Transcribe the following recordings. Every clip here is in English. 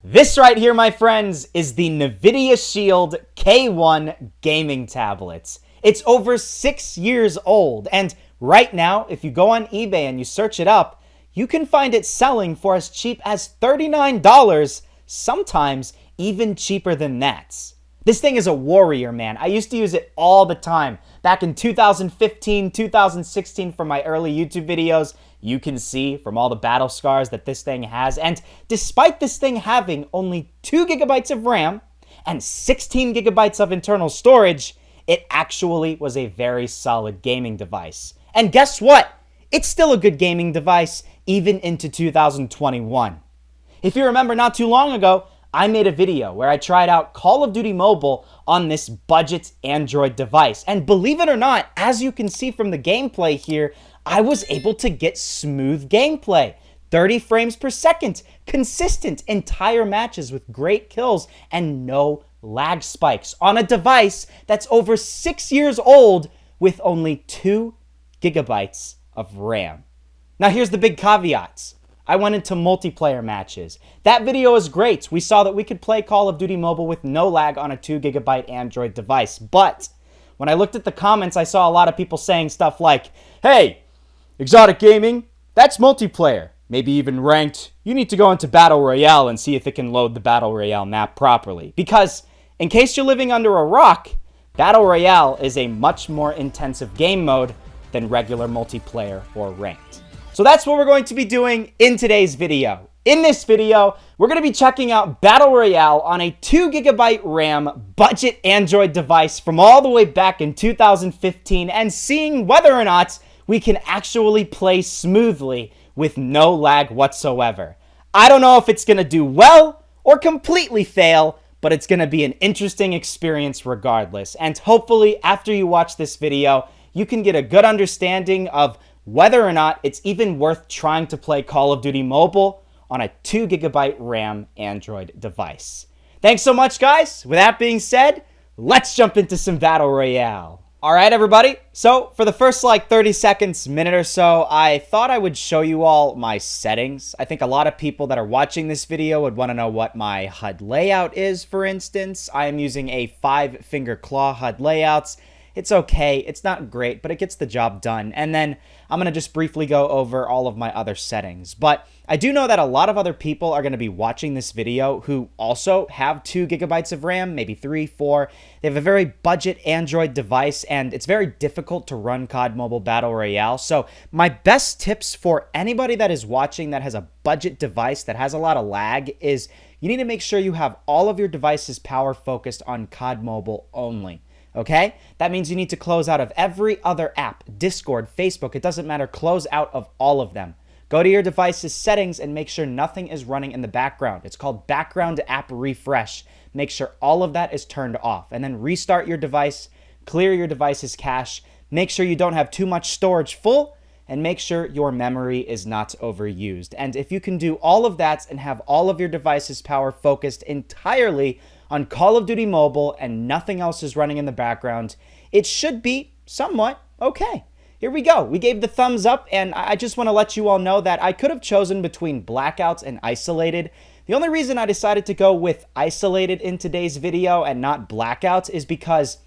This right here, my friends, is the NVIDIA Shield K1 gaming tablet. It's over 6 years old, and right now, if you go on eBay and you search it up, you can find it selling for as cheap as $39, sometimes even cheaper than that. This thing is a warrior, man. I used to use it all the time. Back in 2015, 2016 for my early YouTube videos, you can see from all the battle scars that this thing has. And despite this thing having only 2 gigabytes of RAM and 16 gigabytes of internal storage, it actually was a very solid gaming device. And guess what? It's still a good gaming device even into 2021. If you remember, not too long ago, I made a video where I tried out Call of Duty Mobile on this budget Android device. And believe it or not, as you can see from the gameplay here, I was able to get smooth gameplay. 30 frames per second, consistent entire matches with great kills and no lag spikes on a device that's over 6 years old with only 2 gigabytes of RAM. Now here's the big caveats. I went into multiplayer matches. That video is great. We saw that we could play Call of Duty Mobile with no lag on a 2 gigabyte Android device. But when I looked at the comments, I saw a lot of people saying stuff like, hey, Exotic Gaming, that's multiplayer, maybe even ranked. You need to go into Battle Royale and see if it can load the Battle Royale map properly. Because in case you're living under a rock, Battle Royale is a much more intensive game mode than regular multiplayer or ranked. So that's what we're going to be doing in today's video. In this video, we're going to be checking out Battle Royale on a 2 gigabyte RAM budget Android device from all the way back in 2015 and seeing whether or not we can actually play smoothly with no lag whatsoever. I don't know if it's going to do well or completely fail, but it's going to be an interesting experience regardless. And hopefully, after you watch this video, you can get a good understanding of whether or not it's even worth trying to play Call of Duty Mobile on a 2 gigabyte RAM Android device. Thanks so much, guys. With that being said, let's jump into some Battle Royale. All right, everybody. So for the first 30 seconds, minute or so, I thought I would show you all my settings. I think a lot of people that are watching this video would want to know what my HUD layout is, for instance. I am using a 5-finger claw HUD layouts. It's okay. It's not great, but it gets the job done. And then I'm going to just briefly go over all of my other settings. But I do know that a lot of other people are going to be watching this video who also have 2 gigabytes of RAM, maybe 3, 4. They have a very budget Android device, and it's very difficult to run COD Mobile Battle Royale. So my best tips for anybody that is watching that has a budget device that has a lot of lag is you need to make sure you have all of your devices power focused on COD Mobile only. Okay? That means you need to close out of every other app, Discord, Facebook, it doesn't matter, close out of all of them. Go to your device's settings and make sure nothing is running in the background. It's called background app refresh. Make sure all of that is turned off and then restart your device, clear your device's cache, make sure you don't have too much storage full, and make sure your memory is not overused. And if you can do all of that and have all of your devices power focused entirely on Call of Duty Mobile and nothing else is running in the background, it should be somewhat okay. Here we go. We gave the thumbs up, and I just want to let you all know that I could have chosen between blackouts and isolated. The only reason I decided to go with isolated in today's video and not blackouts is because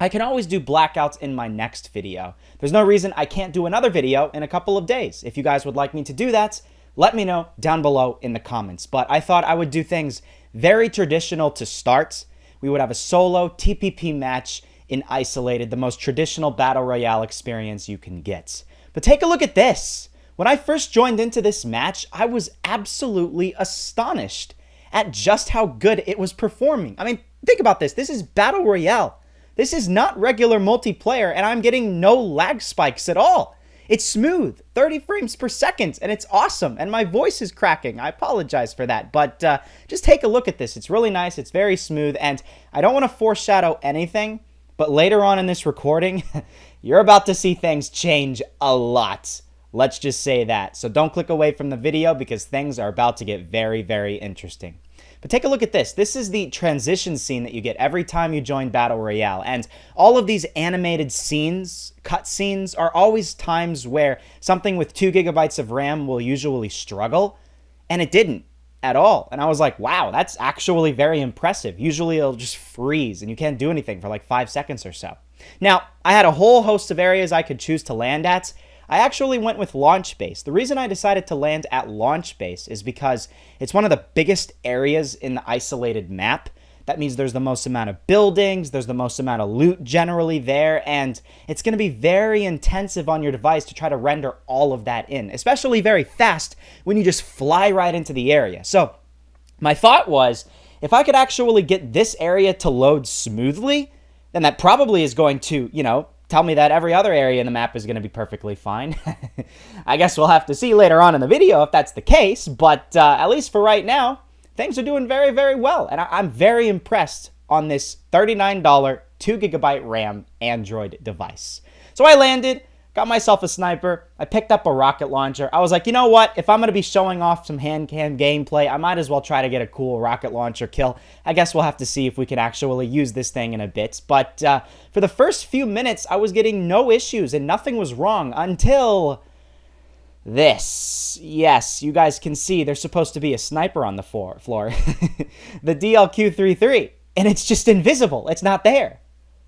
I can always do blackouts in my next video. There's no reason I can't do another video in a couple of days. If you guys would like me to do that, let me know down below in the comments. But I thought I would do things very traditional to start. We would have a solo TPP match in isolated, the most traditional Battle Royale experience you can get. But take a look at this. When I first joined into this match, I was absolutely astonished at just how good it was performing. I mean, think about this. This is Battle Royale. This is not regular multiplayer, and I'm getting no lag spikes at all. It's smooth, 30 frames per second, and it's awesome, and my voice is cracking. I apologize for that, but just take a look at this. It's really nice, it's very smooth, and I don't want to foreshadow anything, but later on in this recording, you're about to see things change a lot. Let's just say that. So don't click away from the video because things are about to get very, very interesting. But take a look at this. This is the transition scene that you get every time you join Battle Royale. And all of these animated scenes, cutscenes, are always times where something with 2 gigabytes of RAM will usually struggle. And it didn't. at all. And I was like, wow, that's actually very impressive. Usually it'll just freeze and you can't do anything for like 5 seconds or so. Now, I had a whole host of areas I could choose to land at. I actually went with launch base. The reason I decided to land at launch base is because it's one of the biggest areas in the isolated map. That means there's the most amount of buildings, there's the most amount of loot generally there, and it's going to be very intensive on your device to try to render all of that in, especially very fast when you just fly right into the area. So my thought was, if I could actually get this area to load smoothly, then that probably is going to, tell me that every other area in the map is going to be perfectly fine. I guess we'll have to see later on in the video if that's the case, but at least for right now, things are doing very, very well, and I'm very impressed on this $39 2GB RAM Android device. So I landed, got myself a sniper, I picked up a rocket launcher. I was like, you know what, if I'm going to be showing off some Handcam gameplay, I might as well try to get a cool rocket launcher kill. I guess we'll have to see if we can actually use this thing in a bit, but for the first few minutes, I was getting no issues and nothing was wrong until this. Yes, you guys can see there's supposed to be a sniper on the floor. The DLQ-33, and it's just invisible. It's not there.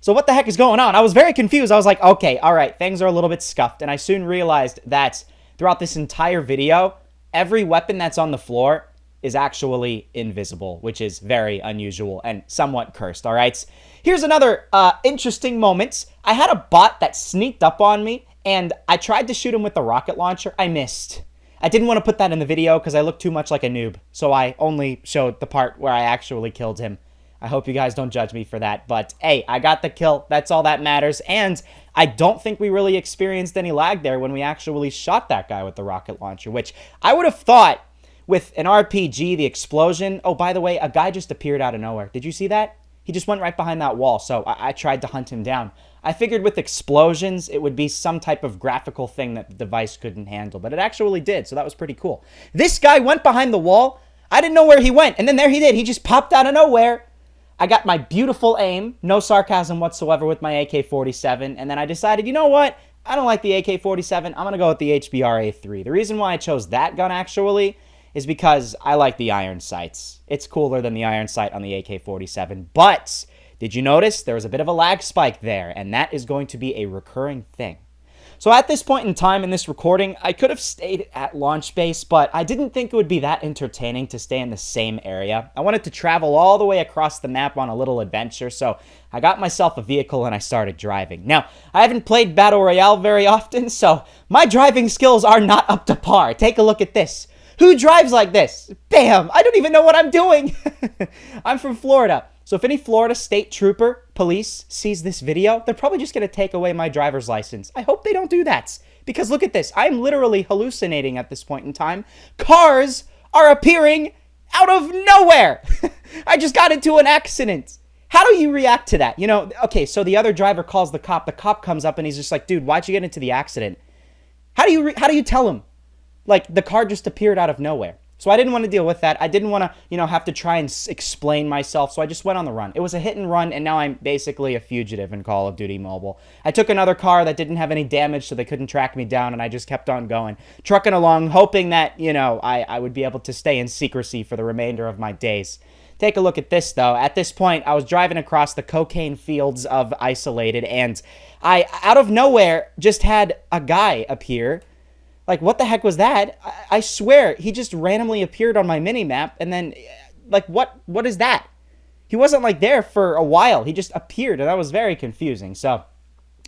So what the heck is going on? I was very confused. I was like, okay, all right, things are a little bit scuffed. And I soon realized that throughout this entire video, every weapon that's on the floor is actually invisible, which is very unusual and somewhat cursed, all right? Here's another interesting moment. I had a bot that sneaked up on me, and I tried to shoot him with the rocket launcher. I missed. I didn't want to put that in the video because I look too much like a noob, so I only showed the part where I actually killed him. I hope you guys don't judge me for that, but hey, I got the kill. That's all that matters, and I don't think we really experienced any lag there when we actually shot that guy with the rocket launcher, which I would have thought with an RPG, the explosion. Oh, by the way, a guy just appeared out of nowhere. Did you see that? He just went right behind that wall, so I tried to hunt him down. I figured with explosions, it would be some type of graphical thing that the device couldn't handle, but it actually did, so that was pretty cool. This guy went behind the wall. I didn't know where he went, and then there he did. He just popped out of nowhere. I got my beautiful aim, no sarcasm whatsoever with my AK-47, and then I decided, you know what? I don't like the AK-47. I'm going to go with the HBR-A3. The reason why I chose that gun, actually, is because I like the iron sights. It's cooler than the iron sight on the AK-47, but did you notice there was a bit of a lag spike there, and that is going to be a recurring thing. So at this point in time in this recording, I could have stayed at launch base, but I didn't think it would be that entertaining to stay in the same area. I wanted to travel all the way across the map on a little adventure, so I got myself a vehicle and I started driving. Now, I haven't played Battle Royale very often, so my driving skills are not up to par. Take a look at this. Who drives like this? Bam! I don't even know what I'm doing. I'm from Florida. So if any Florida state trooper, police, sees this video, they're probably just going to take away my driver's license. I hope they don't do that. Because look at this. I'm literally hallucinating at this point in time. Cars are appearing out of nowhere. I just got into an accident. How do you react to that? Okay, so the other driver calls the cop. The cop comes up and he's just like, dude, why'd you get into the accident? How do you tell him? Like, the car just appeared out of nowhere. So I didn't want to deal with that. I didn't want to, have to try and explain myself, so I just went on the run. It was a hit and run, and now I'm basically a fugitive in Call of Duty Mobile. I took another car that didn't have any damage, so they couldn't track me down, and I just kept on going, trucking along, hoping that, I would be able to stay in secrecy for the remainder of my days. Take a look at this, though. At this point, I was driving across the cocaine fields of Isolated, and I, out of nowhere, just had a guy appear. Like, what the heck was that? I swear, he just randomly appeared on my mini-map, and then, like, what is that? He wasn't, like, there for a while. He just appeared, and that was very confusing. So,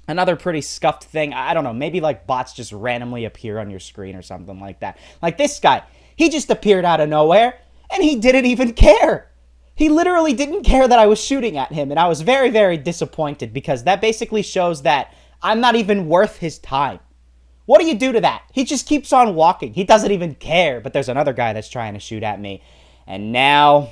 another pretty scuffed thing. I don't know, maybe, like, bots just randomly appear on your screen or something like that. Like, this guy, he just appeared out of nowhere, and he didn't even care. He literally didn't care that I was shooting at him, and I was very, very disappointed, because that basically shows that I'm not even worth his time. What do you do to that? He just keeps on walking. He doesn't even care. But there's another guy that's trying to shoot at me. And now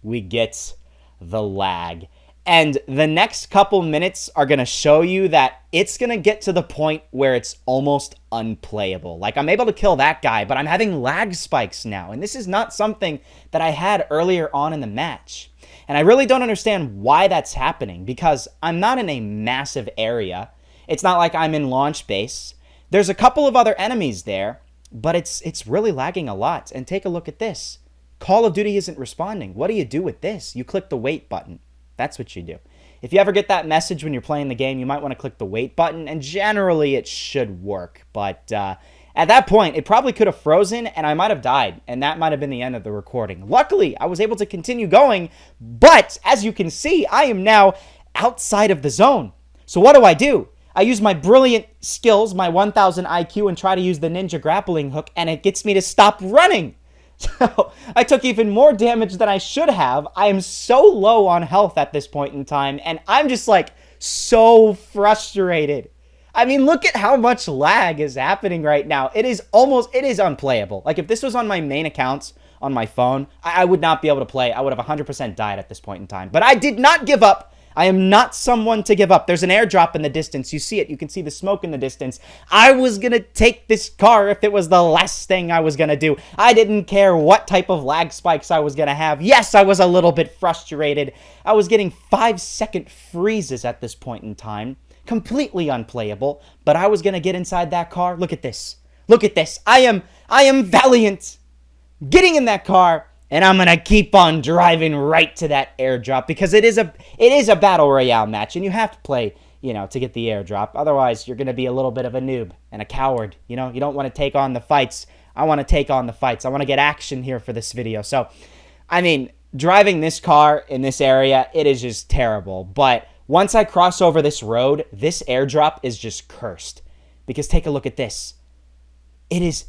we get the lag. And the next couple minutes are going to show you that it's going to get to the point where it's almost unplayable. Like, I'm able to kill that guy, but I'm having lag spikes now. And this is not something that I had earlier on in the match. And I really don't understand why that's happening, because I'm not in a massive area. It's not like I'm in launch base. There's a couple of other enemies there, but it's really lagging a lot. And take a look at this. Call of Duty isn't responding. What do you do with this? You click the wait button. That's what you do. If you ever get that message when you're playing the game, you might want to click the wait button, and generally it should work. But at that point, it probably could have frozen, and I might have died, and that might have been the end of the recording. Luckily, I was able to continue going, but as you can see, I am now outside of the zone. So what do? I use my brilliant skills, my 1000 IQ, and try to use the ninja grappling hook, and it gets me to stop running. So I took even more damage than I should have. I am so low on health at this point in time, and I'm just like so frustrated. I mean, look at how much lag is happening right now. It is unplayable. Like, if this was on my main accounts on my phone, I would not be able to play. I would have 100% died at this point in time. But I did not give up. I am not someone to give up. There's an airdrop in the distance. You see it. You can see the smoke in the distance. I was going to take this car if it was the last thing I was going to do. I didn't care what type of lag spikes I was going to have. Yes, I was a little bit frustrated. I was getting 5-second freezes at this point in time. Completely unplayable. But I was going to get inside that car. Look at this. Look at this. I am valiant. Getting in that car. And I'm going to keep on driving right to that airdrop because it is a Battle Royale match, and you have to play, to get the airdrop. Otherwise, you're going to be a little bit of a noob and a coward. You don't want to take on the fights. I want to take on the fights. I want to get action here for this video. So, I mean, driving this car in this area, it is just terrible. But once I cross over this road, this airdrop is just cursed. Because take a look at this. It's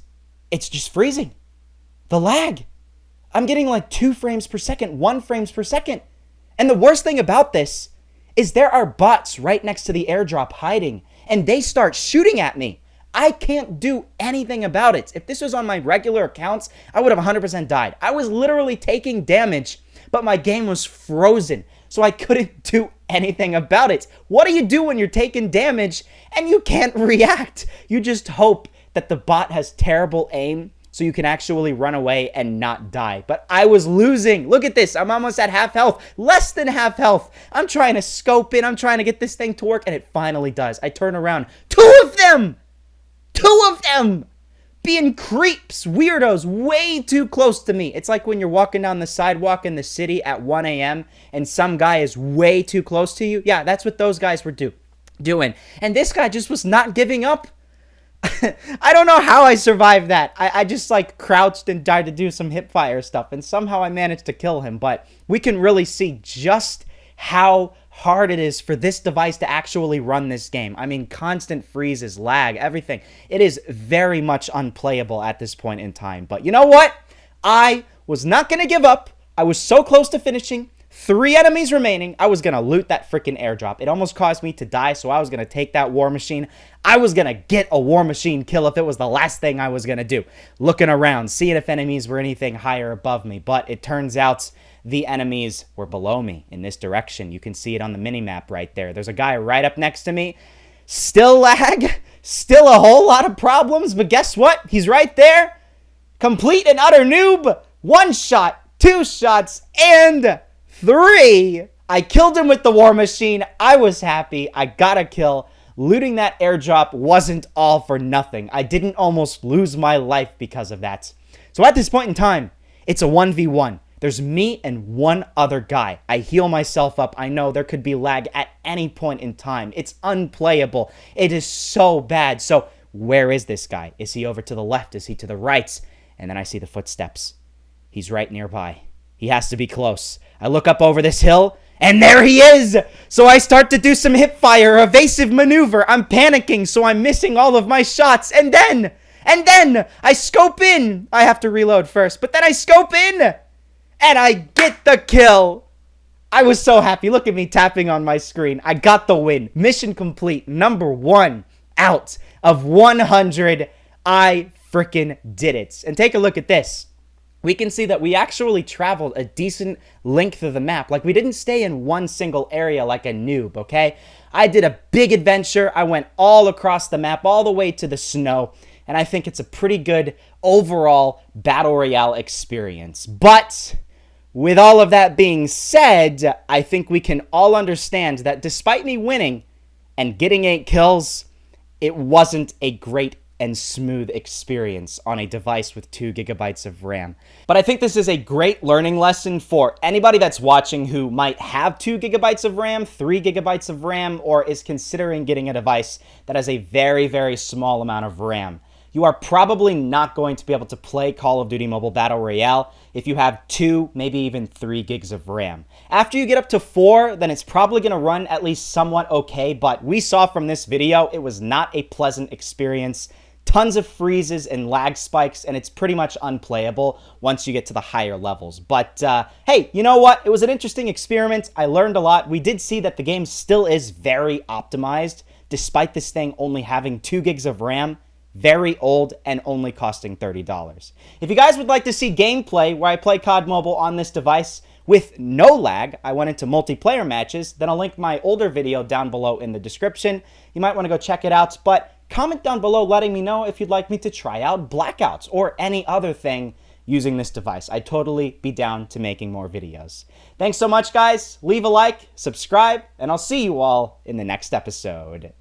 just freezing. The lag. I'm getting like 2 frames per second, 1 frames per second. And the worst thing about this is there are bots right next to the airdrop hiding, and they start shooting at me. I can't do anything about it. If this was on my regular accounts, I would have 100% died. I was literally taking damage, but my game was frozen, so I couldn't do anything about it. What do you do when you're taking damage and you can't react? You just hope that the bot has terrible aim, so you can actually run away and not die. But I was losing. Look at this. I'm almost at half health. Less than half health. I'm trying to scope in. I'm trying to get this thing to work, and it finally does. I turn around. 2 of them! 2 of them! Being creeps, weirdos, way too close to me. It's like when you're walking down the sidewalk in the city at 1 a.m. and some guy is way too close to you. Yeah, that's what those guys were doing. And this guy just was not giving up. I don't know how I survived that. I just like crouched and tried to do some hip fire stuff, and somehow I managed to kill him. But we can really see just how hard it is for this device to actually run this game. I mean, constant freezes, lag, everything. It is very much unplayable at this point in time. But you know what? I was not going to give up. I was so close to finishing. 3 enemies remaining. I was going to loot that freaking airdrop. It almost caused me to die, so I was going to take that war machine. I was going to get a war machine kill if it was the last thing I was going to do. Looking around, seeing if enemies were anything higher above me. But it turns out the enemies were below me in this direction. You can see it on the minimap right there. There's a guy right up next to me. Still lag. Still a whole lot of problems. But guess what? He's right there. Complete and utter noob. 1 shot, 2 shots, and 3. I killed him with the war machine. I was happy. I got a kill. Looting that airdrop wasn't all for nothing. I didn't almost lose my life because of that. So at this point in time, it's a 1v1. There's me and 1 other guy. I heal myself up. I know there could be lag at any point in time. It's unplayable. It is so bad. So where is this guy? Is he over to the left? Is he to the right? And then I see the footsteps. He's right nearby. He has to be close. I look up over this hill, and there he is! So I start to do some hip fire, evasive maneuver. I'm panicking, so I'm missing all of my shots. And then I scope in. I have to reload first, but then I scope in, and I get the kill. I was so happy. Look at me tapping on my screen. I got the win. Mission complete. Number 1 out of 100. I freaking did it. And take a look at this. We can see that we actually traveled a decent length of the map. Like, we didn't stay in one single area like a noob, okay? I did a big adventure. I went all across the map, all the way to the snow. And I think it's a pretty good overall Battle Royale experience. But with all of that being said, I think we can all understand that despite me winning and getting 8 kills, it wasn't a great and smooth experience on a device with 2 gigabytes of RAM. But I think this is a great learning lesson for anybody that's watching who might have 2 gigabytes of RAM, 3 gigabytes of RAM, or is considering getting a device that has a very, very small amount of RAM. You are probably not going to be able to play Call of Duty Mobile Battle Royale if you have 2, maybe even 3 gigs of RAM. After you get up to 4, then it's probably going to run at least somewhat okay, but we saw from this video it was not a pleasant experience. Tons of freezes and lag spikes, and it's pretty much unplayable once you get to the higher levels. But hey, you know what? It was an interesting experiment. I learned a lot. We did see that the game still is very optimized, despite this thing only having 2 gigs of RAM. Very old and only costing $30. If you guys would like to see gameplay where I play COD Mobile on this device with no lag, I went into multiplayer matches, then I'll link my older video down below in the description. You might want to go check it out, but comment down below letting me know if you'd like me to try out blackouts or any other thing using this device. I'd totally be down to making more videos. Thanks so much, guys. Leave a like, subscribe, and I'll see you all in the next episode.